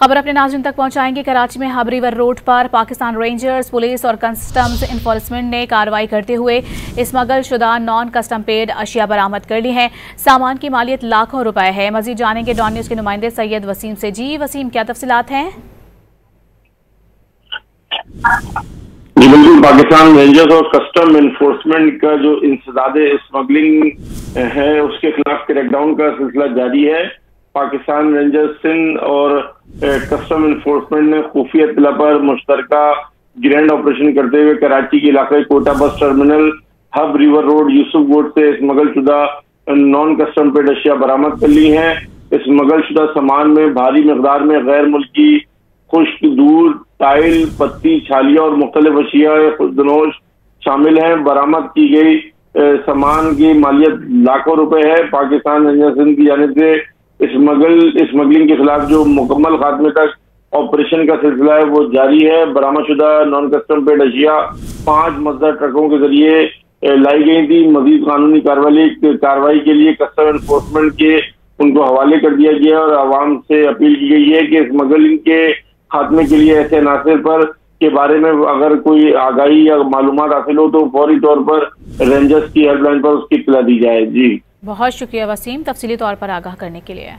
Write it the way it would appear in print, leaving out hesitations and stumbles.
खबर अपने नाज़रीन तक पहुंचाएंगे। कराची में हब रिवर रोड पर पाकिस्तान रेंजर्स, पुलिस और कस्टम्स इन्फोर्समेंट ने कार्रवाई करते हुए स्मगल शुदा नॉन कस्टम पेड अशिया बरामद कर ली हैं। सामान की मालियत लाखों रुपए है। मजीद जानेंगे डॉन न्यूज़ के नुमाइंदे सैयद वसीम से। जी वसीम, क्या तफसीलात हैं? जी बिल्कुल, पाकिस्तान रेंजर्स और कस्टम इन्फोर्समेंट का जो इंसदाद स्मगलिंग है उसके खिलाफ क्रैकडाउन का सिलसिला जारी है। पाकिस्तान रेंजर्स सिंध और कस्टम इन्फोर्समेंट ने खुफिया इत्तला पर मुश्तरका ग्रैंड ऑपरेशन करते हुए कराची के इलाके Kota bus terminal, hub river road, Yusuf गोड से स्मगल शुदा नॉन कस्टम पेड अशिया बरामद कर ली हैं। स्मगल शुदा सामान में भारी मकदार में गैर मुल्की खुश्क दूध, टाइल, पत्ती, छालिया और मुख्तलिफ अशिया खुशदनोश शामिल हैं। बरामद की गई सामान की मालियत लाखों रुपए है। पाकिस्तान रेंजर्स सिंध की जानिब से स्मगलिंग के खिलाफ जो मुकम्मल खात्मे तक ऑपरेशन का सिलसिला है वो जारी है। बरामदशुदा नॉन कस्टम पेड अशिया 5 मजदूर ट्रकों के जरिए लाई गई थी। मजीद कानूनी कार्रवाई के लिए कस्टम एनफोर्समेंट के उनको हवाले कर दिया गया और आवाम से अपील की गई है कि स्मगलिंग के खात्मे के लिए ऐसे अनासर पर के बारे में अगर कोई आगाही या मालूमात हासिल हो तो फौरी तौर पर रेंजर्स की हेल्पलाइन पर उसकी इत्तला दी जाए। जी बहुत शुक्रिया वसीम, तफसीली तौर पर आगाह करने के लिए।